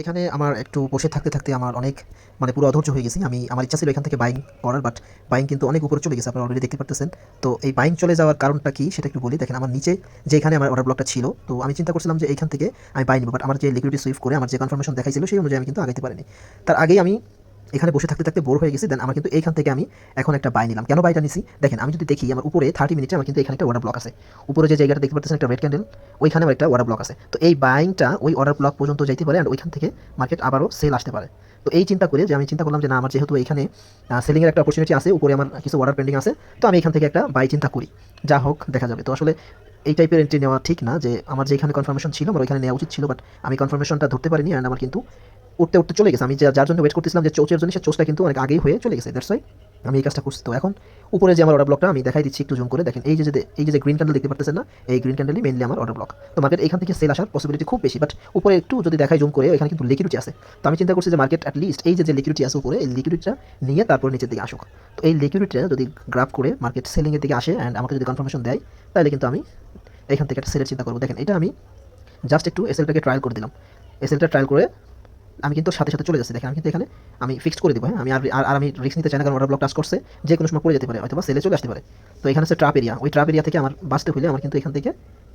এখানে আমার একটু বসে থাকতে থাকতে আমার অনেক পুরো অধৈর্য হয়ে গেছি। আমার ইচ্ছা ছিল এখান থেকে বাইং করার, বাট বাইং কিন্তু অনেক উপরে চলে গেছে, আপনারা অলরেডি দেখতে পারতেছেন। তো এই বাইং চলে যাওয়ার কারণটা কি সেটা একটু বলি। দেখেন আমার নিচে যেখানে আমার অর্ডার ব্লকটা ছিল, তো আমি চিন্তা করছিলাম যে এইখান থেকে আমি বাই নিব, বাট আমার যে লিকুইডিটি সুইফট করে আমার যে কনফার্মেশন দেখাইছিল সেই অনুযায়ী আমি কিন্তু আগাইতে পারিনি। তার আগেই আমি এখানে বসে থাকতে থাকতে বোর হয়ে গেছি। দেন আমার কিন্তু এইখান থেকে আমি এখন একটা বাই নিলাম। কেন বাইটা নিছি দেখেন, আমি যদি দেখি আমার উপরে 30 মিনিটে আমার কিন্তু এখানে একটা অর্ডার ব্লক আছে। উপরে যে জায়গাটা দেখতে পাচ্ছেন একটা রেড ক্যান্ডেল, ওইখানে আমার একটা অর্ডার ব্লক আছে। তো এই বাইংটা ওই অর্ডার ব্লক পর্যন্ত যাইতে পারে, আর ওইখান থেকে মার্কেট আবারও সেল আসতে পারে। তো এই চিন্তা করে যে আমি চিন্তা করলাম যে না, আমার যেহেতু এখানে সেলিংয়ের একটা অপরচুনিটি আছে, উপরে আমার কিছু অর্ডার পেন্ডিং আছে, তো আমি এখান থেকে একটা বাই চিন্তা করি। যা হোক দেখা যাবে। তো আসলে এই টাইপের এন্ট্রি নেওয়া ঠিক না, যে আমার যেখানে কনফার্মেশন ছিল আমার ওইখানে নেওয়া উচিত ছিল, বাট আমি কনফার্মেশনটা ধরতে পারিনি, অ্যান্ড আমার কিন্তু উঠতে উঠতে চলে গেছে। আমি যার জন্য ওয়েট করতেছিলাম যে চোচের জন্য, সে চোচটা কিন্তু অনেক আগেই হয়ে চলে গেছে। দ্যাটস ওয়াই আমি এই কাজটা করছি। তো এখন উপরে যে আমার অর্ডার ব্লকটা আমি দেখাই দিচ্ছি একটু জুম করে দেখেন, এই যে গ্রিন ক্যান্ডেল দেখতে পাচ্ছেন না, এই গ্রিন ক্যান্ডেলই মেইনলি আমার অর্ডার ব্লক। তো মার্কেট এখান থেকে সেল আসার পসিবিলিটি খুব বেশি, বাট উপরে একটু যদি দেখাই জুম করে, এখানে কিন্তু লিকুইডিটি আছে। তো আমি চিন্তা করছি যে মার্কেট অ্যাটলিস্ট এই যে লিকুইডিটি আছে উপরে, এই লিকুইডিটিটা নিয়ে তারপর নিচের দিকে আসুক। তো এই লিকুইডিটিটা যদি গ্রাফ করে মার্কেট সেলিংয়ের দিকে আসে অ্যান্ড আমাকে যদি কনফার্মেশন দেয়, তাহলে কিন্তু আমি এখান থেকে একটা সেলের চিন্তা করবো। দেখেন এটা আমি জাস্ট একটু এসএলটাকে ট্রায়াল করে দিলাম। এসএলটা ট্রায়াল করে আমি কিন্তু সাথে সাথে চলে যাচ্ছি। দেখেন আমি কিন্তু এখানে আমি ফিক্সড করে দিব। হ্যাঁ, আমি আর আমি রিস্ক নিতে চাই না, কারণ অর্ডার ব্লক টাচ করছে, যে কোনো সময় পড়ে যেতে পারে, অথবা সেলে চলে আসতে পারে। তো এখানে হচ্ছে ট্রাপ এরিয়া, ওই ট্রাপ এরিয়া থেকে আমার বাঁচতে হলে আমার কিন্তু এখান থেকে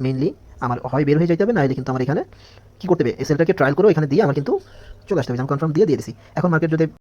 মেইনলি আমার হয় বের হয়ে যেতে হবে, না হলে কিন্তু আমার এখানে কী করতে হবে, এসএলটাকে ট্রায়াল করে এখানে দিয়ে আমার কিন্তু চলে আসতে হবে। আমি কনফার্ম দিয়ে দিয়েছি। এখন মার্কেট যদি